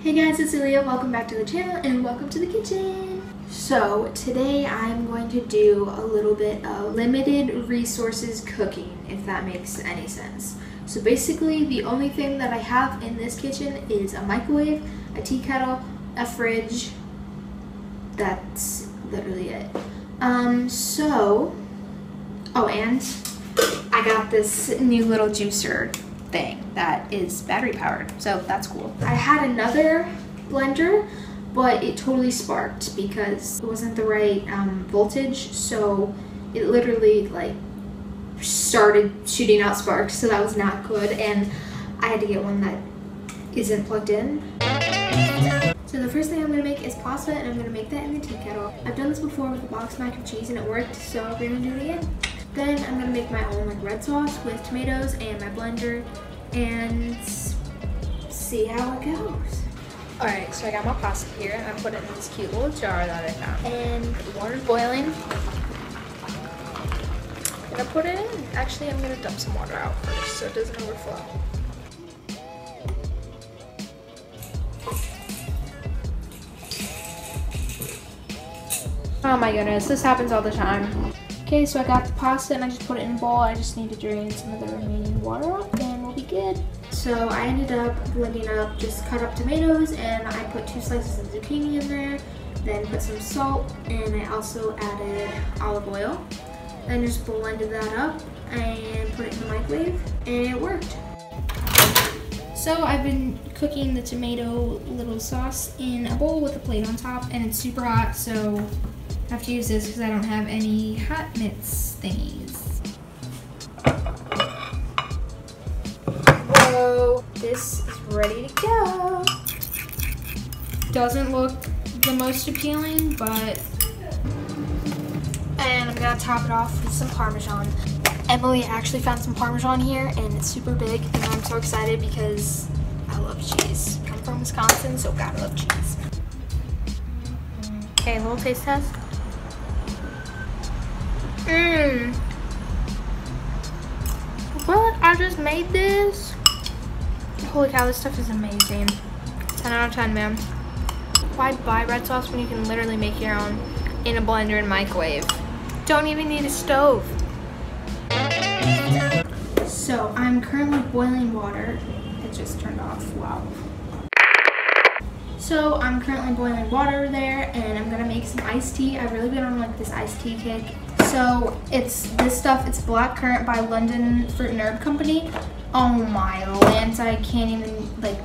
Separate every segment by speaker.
Speaker 1: Hey guys, it's Alea. Welcome back to the channel and welcome to the kitchen. So today I'm going to do a little bit of limited resources cooking, if that makes any sense. So basically the only thing that I have in this kitchen is a microwave, a tea kettle, a fridge. That's literally it. And I got this new little juicer thing that is battery powered, so that's cool. I had another blender, but it totally sparked because it wasn't the right voltage, so it literally like started shooting out sparks, so that was not good, and I had to get one that isn't plugged in. So the first thing I'm going to make is pasta, and I'm going to make that in the tea kettle. I've done this before with a box mac and cheese and it worked, so we're going to do it again. Then I'm going to make my own like red sauce with tomatoes and my blender and see how it goes. Alright, so I got my pasta here. I put it in this cute little jar that I found. And the water's boiling. I'm going to put it in. Actually, I'm going to dump some water out first so it doesn't overflow. Oh my goodness, this happens all the time. Okay, so I got the pasta and I just put it in a bowl. I just need to drain some of the remaining water off and we'll be good. So I ended up blending up just cut up tomatoes, and I put 2 slices of zucchini in there, then put some salt, and I also added olive oil. Then just blended that up and put it in the microwave, and it worked. So I've been cooking the tomato little sauce in a bowl with a plate on top, and it's super hot, so I have to use this because I don't have any hot mitts thingies. Whoa, this is ready to go. Doesn't look the most appealing, but... And I'm gonna top it off with some Parmesan. Emily actually found some Parmesan here, and it's super big, and I'm so excited because I love cheese. I'm from Wisconsin, so gotta love cheese. Okay, a little taste test. What? I just made this? Holy cow, this stuff is amazing. 10 out of 10, man. Why buy red sauce when you can literally make your own in a blender and microwave? Don't even need a stove. So I'm currently boiling water. It just turned off, wow. So I'm currently boiling water there, and I'm gonna make some iced tea. I've really been on like this iced tea kick. So it's this stuff, it's Black Currant by London Fruit and Herb Company. Oh my lands, I can't even, like,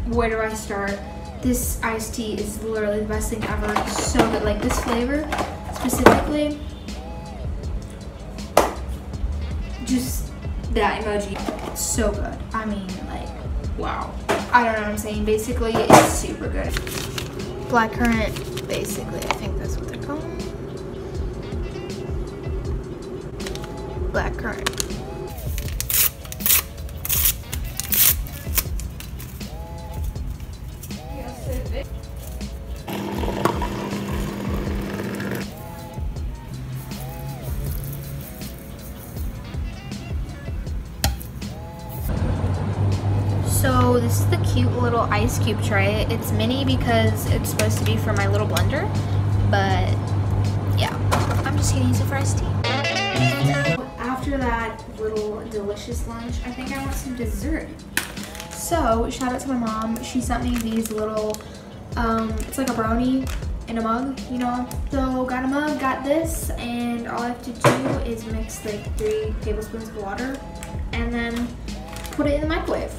Speaker 1: where do I start? This iced tea is literally the best thing ever. It's so good, like this flavor specifically. Just that emoji, it's so good. I mean, like, wow. I don't know what I'm saying. Basically, it's super good. Black currant, basically, I think that's what they're called. Black currant. So this is the cute little ice cube tray. It's mini because it's supposed to be for my little blender, but yeah, I'm just gonna use it for iced tea. After that little delicious lunch, I think I want some dessert. So shout out to my mom. She sent me these little, it's like a brownie in a mug, you know. So got a mug, got this, and all I have to do is mix like 3 tablespoons of water and then put it in the microwave.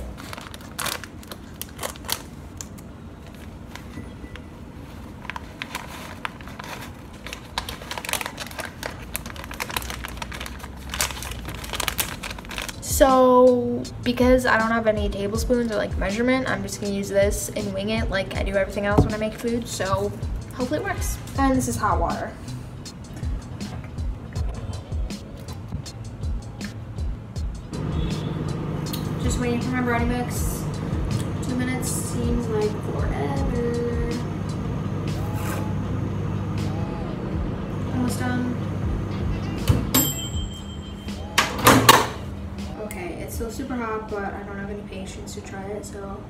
Speaker 1: So because I don't have any tablespoons or like measurement, I'm just gonna use this and wing it like I do everything else when I make food, so hopefully it works. And this is hot water. Just waiting for my brownie mix. 2 minutes seems like forever. Almost done. It's still super hot, but I don't have any patience to try it, so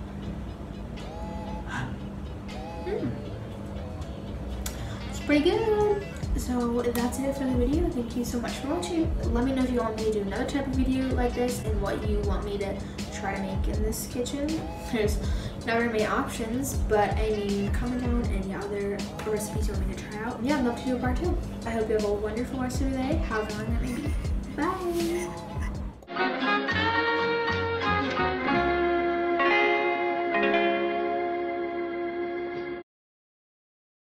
Speaker 1: pretty good. So that's it for the video. Thank you so much for watching. Let me know if you want me to do another type of video like this and what you want me to try to make in this kitchen. There's not very many options, but I mean, comment down any other recipes you want me to try out. Yeah, I'd love to do a part 2. I hope you have a wonderful rest of your day, however long that may be. Bye!